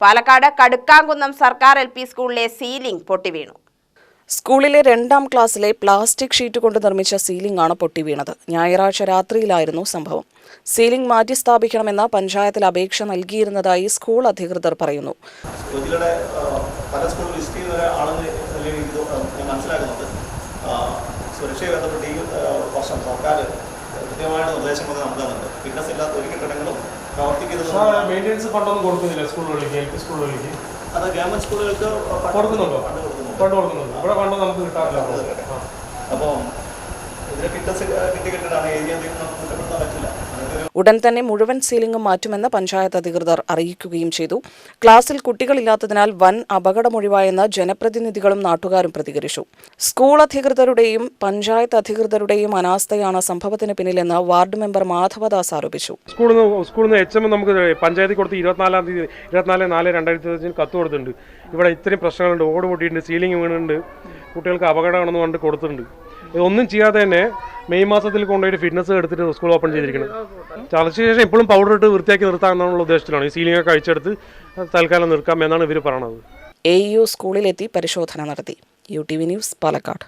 പാലക്കാട് കടുക്കാംകുന്നം സർക്കാർ LP സ്കൂളിലെ ceiling പൊട്ടിവീണു. സ്കൂളിലെ 2ാം ക്ലാസ്സിലെ പ്ലാസ്റ്റിക് ഷീറ്റ് കൊണ്ട് നിർമ്മിച്ച സീലിംഗ് ആണ് പൊട്ടിവീണത്. ഞായറാഴ്ച രാത്രിയിലായിരുന്നു സംഭവം. സീലിംഗ് മാറ്റി സ്ഥാപിക്കണമെന്ന പഞ്ചായത്തിൽ അപേക്ഷ നൽകിയിരുന്നതായി സ്കൂൾ അധികൃതർ പറയുന്നു. സുരക്ഷയെ ബന്ധപ്പെട്ട് ഈ വർഷം സർക്കാർ കൃത്യമായിട്ട് നിർദ്ദേശങ്ങൾ നൽകുന്നുണ്ട്. ഫിറ്റ്നസ് ഇല്ലാത്ത ഒരു കെട്ടിടങ്ങളും പ്രവർത്തിക്കുന്നത് മെയിൻ്റെനൻസ് ഫണ്ടൊന്നും കൊടുക്കുന്നില്ല സ്കൂളുകളിലേക്ക്, LP സ്കൂളുകളിലേക്ക്. അത് ഗവൺമെൻറ് സ്കൂളുകൾക്ക് കൊടുക്കുന്നുണ്ടോ? ഫണ്ട് കൊടുക്കുന്നുണ്ട്. ഇവിടെ ഫണ്ട് നമുക്ക് കിട്ടാറില്ല. അപ്പോൾ ഇതിന് ഫിറ്റ്നസ് കിട്ടിയ കെട്ടിടമാണ് ഏരിയ നമുക്ക് കുറ്റപ്പെടുത്താൻ പറ്റില്ല. ഉടൻ തന്നെ മുഴുവൻ സീലിംഗും മാറ്റുമെന്ന് പഞ്ചായത്ത് അധികൃതർ അറിയിക്കുകയും ചെയ്തു. ക്ലാസ്സിൽ കുട്ടികളില്ലാത്തതിനാൽ വൻ അപകടമൊഴിവായെന്ന് ജനപ്രതിനിധികളും നാട്ടുകാരും പ്രതികരിച്ചു. സ്കൂൾ അധികൃതരുടെയും പഞ്ചായത്ത് അധികൃതരുടെയും അനാസ്ഥയാണ് സംഭവത്തിന് പിന്നിലെന്ന് വാർഡ് മെമ്പർ മാധവദാസ് ആരോപിച്ചു. സ്കൂളിൽ നിന്ന് HM നമുക്ക് പഞ്ചായത്തിൽ കൊടുത്ത് 24/4/2025 കത്ത് കൊടുത്തിട്ടുണ്ട്. ഇവിടെ ഇത്രയും പ്രശ്നങ്ങളുണ്ട്, ഓട് പൊട്ടിയിട്ടുണ്ട്, സീലിംഗ് വീണുണ്ട്, കുട്ടികൾക്ക് അപകടമാണെന്ന് പറഞ്ഞിട്ട് കൊടുത്തിട്ടുണ്ട്. ഇതൊന്നും ചെയ്യാതെ തന്നെ മെയ് മാസത്തിൽ കൊണ്ടുപോയി ഫിറ്റ്നസ് എടുത്തിട്ട് സ്കൂൾ ഓപ്പൺ ചെയ്തിരിക്കുന്നത്. ചർച്ചയ്ക്ക് ശേഷം ഇപ്പോഴും പൗഡർ ഇട്ട് വൃത്തിയാക്കി നിർത്താമെന്നുള്ള ഉദ്ദേശത്തിലാണ്. ഈ സീലിംഗ് ഒക്കെ അഴിച്ചെടുത്ത് തൽക്കാലം നിർക്കാം എന്നാണ് ഇവർ പറയുന്നത്. AEO സ്കൂളിലെത്തി പരിശോധന നടത്തി. UTV news, Palakkad.